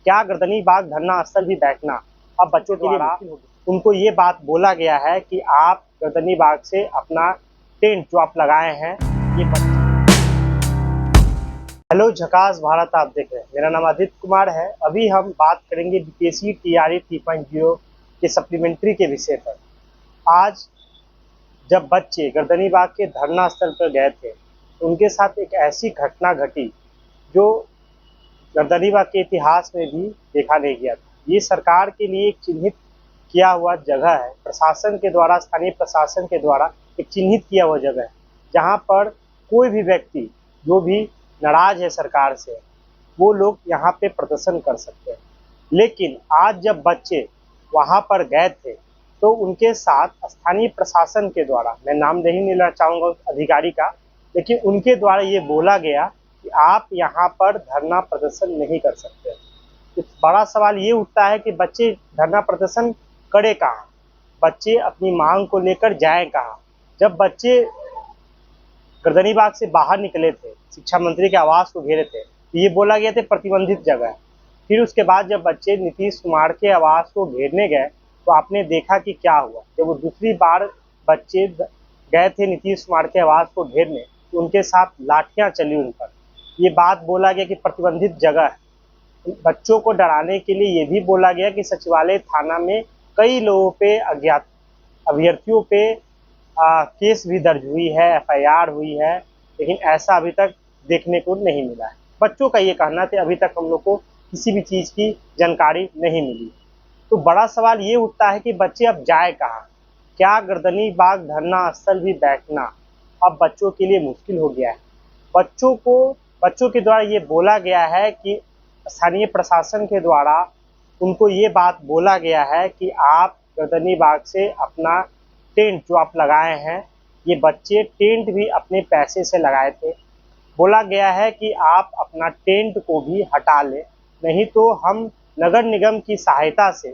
क्या गर्दनी बाग धरना स्थल भी बैठना अब बच्चों के लिए मुश्किल होगी। उनको ये बात बोला गया है कि आप गर्दनी बाग से अपना टेंट जो आप लगाए हैं ये हेलो झकास भारत आप देख रहे हैं। मेरा नाम आदित्य कुमार है। अभी हम बात करेंगे बीपीएससी टीआरई 3.0 के सप्लीमेंट्री के विषय पर। आज जब बच्चे गर्दनी बाग के धरना स्थल पर गए थे तो उनके साथ एक ऐसी घटना घटी जो गर्दनी बाग के इतिहास में भी देखा नहीं गया था। ये सरकार के लिए एक चिन्हित किया हुआ जगह है, प्रशासन के द्वारा, स्थानीय प्रशासन के द्वारा एक चिन्हित किया हुआ जगह है, जहाँ पर कोई भी व्यक्ति जो भी नाराज है सरकार से वो लोग यहाँ पे प्रदर्शन कर सकते हैं। लेकिन आज जब बच्चे वहाँ पर गए थे तो उनके साथ स्थानीय प्रशासन के द्वारा, मैं नाम नहीं लेना चाहूँगा उस अधिकारी का, लेकिन उनके द्वारा ये बोला गया कि आप यहाँ पर धरना प्रदर्शन नहीं कर सकते। तो बड़ा सवाल ये उठता है कि बच्चे धरना प्रदर्शन करे कहाँ, बच्चे अपनी मांग को लेकर जाएं कहाँ। जब बच्चे गर्दनी बाग से बाहर निकले थे, शिक्षा मंत्री के आवास को घेरे थे, तो ये बोला गया था प्रतिबंधित जगह है। फिर उसके बाद जब बच्चे नीतीश कुमार के आवास को घेरने गए तो आपने देखा कि क्या हुआ। जब वो दूसरी बार बच्चे गए थे नीतीश कुमार के आवास को घेरने तो उनके साथ लाठियां चली उन पर। ये बात बोला गया कि प्रतिबंधित जगह है। बच्चों को डराने के लिए ये भी बोला गया कि सचिवालय थाना में कई लोगों पे, अज्ञात अभ्यर्थियों पे केस भी दर्ज हुई है, एफआईआर हुई है, लेकिन ऐसा अभी तक देखने को नहीं मिला है। बच्चों का ये कहना था अभी तक हम लोग को किसी भी चीज़ की जानकारी नहीं मिली। तो बड़ा सवाल ये उठता है कि बच्चे अब जाए कहाँ। क्या गर्दनी बाग धरना स्थल भी बैठना अब बच्चों के लिए मुश्किल हो गया है। बच्चों के द्वारा ये बोला गया है कि स्थानीय प्रशासन के द्वारा उनको ये बात बोला गया है कि आप गर्दनी बाग से अपना टेंट जो आप लगाए हैं, ये बच्चे टेंट भी अपने पैसे से लगाए थे। बोला गया है कि आप अपना टेंट को भी हटा लें, नहीं तो हम नगर निगम की सहायता से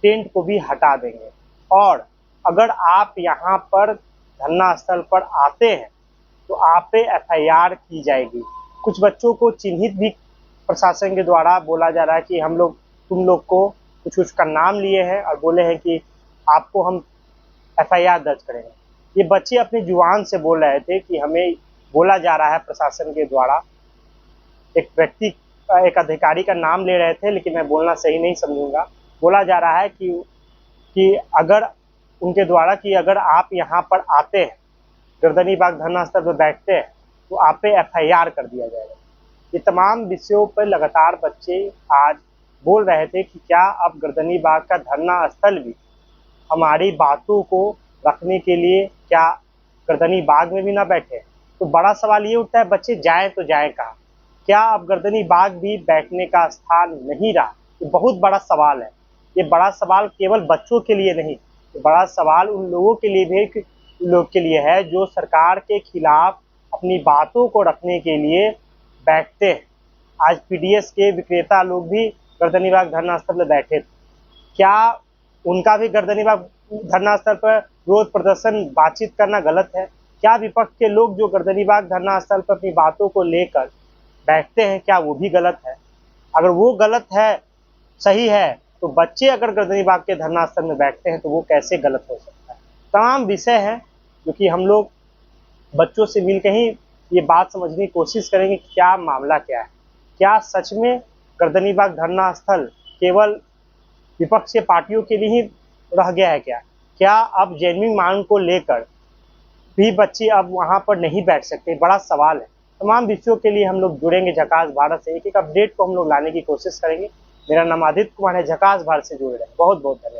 टेंट को भी हटा देंगे। और अगर आप यहाँ पर धरना स्थल पर आते हैं तो आप पे एफआईआर की जाएगी। कुछ बच्चों को चिन्हित भी प्रशासन के द्वारा बोला जा रहा है कि तुम लोग को कुछ का नाम लिए हैं और बोले हैं कि आपको हम एफआईआर दर्ज करेंगे। ये बच्चे अपनी जुबान से बोल रहे थे कि हमें बोला जा रहा है प्रशासन के द्वारा, एक अधिकारी का नाम ले रहे थे, लेकिन मैं बोलना सही नहीं समझूंगा। बोला जा रहा है कि अगर उनके द्वारा कि अगर आप यहाँ पर आते हैं, गर्दनी बाग धरना स्थल पर बैठते हैं तो आप पे एफआईआर कर दिया जाएगा। ये तमाम विषयों पर लगातार बच्चे आज बोल रहे थे कि क्या अब गर्दनी बाग का धरना स्थल भी हमारी बातों को रखने के लिए क्या गर्दनी बाग में भी ना बैठे। तो बड़ा सवाल ये उठता है बच्चे जाएं तो जाएं कहाँ। क्या अब गर्दनी बाग भी बैठने का स्थान नहीं रहा। ये बहुत बड़ा सवाल है। ये बड़ा सवाल केवल बच्चों के लिए नहीं, ये बड़ा सवाल उन लोगों के लिए भी है जो सरकार के खिलाफ अपनी बातों को रखने के लिए बैठते हैं। आज पीडीएस के विक्रेता लोग भी गर्दनी बाग धरना स्थल पर बैठे थे। क्या उनका भी गर्दनी बाग धरना स्थल पर विरोध प्रदर्शन, बातचीत करना गलत है? क्या विपक्ष के लोग जो गर्दनी बाग धरना स्थल पर अपनी बातों को लेकर बैठते हैं, क्या वो भी गलत है? अगर वो गलत है, सही है, तो बच्चे अगर गर्दनी बाग के धरना स्थल में बैठते हैं तो वो कैसे गलत हो सकता है? तमाम विषय हैं जो कि हम लोग बच्चों से मिलकर ही ये बात समझने की कोशिश करेंगे कि क्या मामला क्या है। क्या सच में गर्दनी बाग धरना स्थल केवल विपक्षी पार्टियों के लिए ही रह गया है? क्या अब जेन्युइन मांग को लेकर भी बच्चे अब वहां पर नहीं बैठ सकते? बड़ा सवाल है। तमाम विषयों के लिए हम लोग जुड़ेंगे झकास भारत से, एक एक अपडेट को हम लोग लाने की कोशिश करेंगे। मेरा नाम आदित्य कुमार है, झकास भारत से जुड़ रहे हैं। बहुत बहुत धन्यवाद।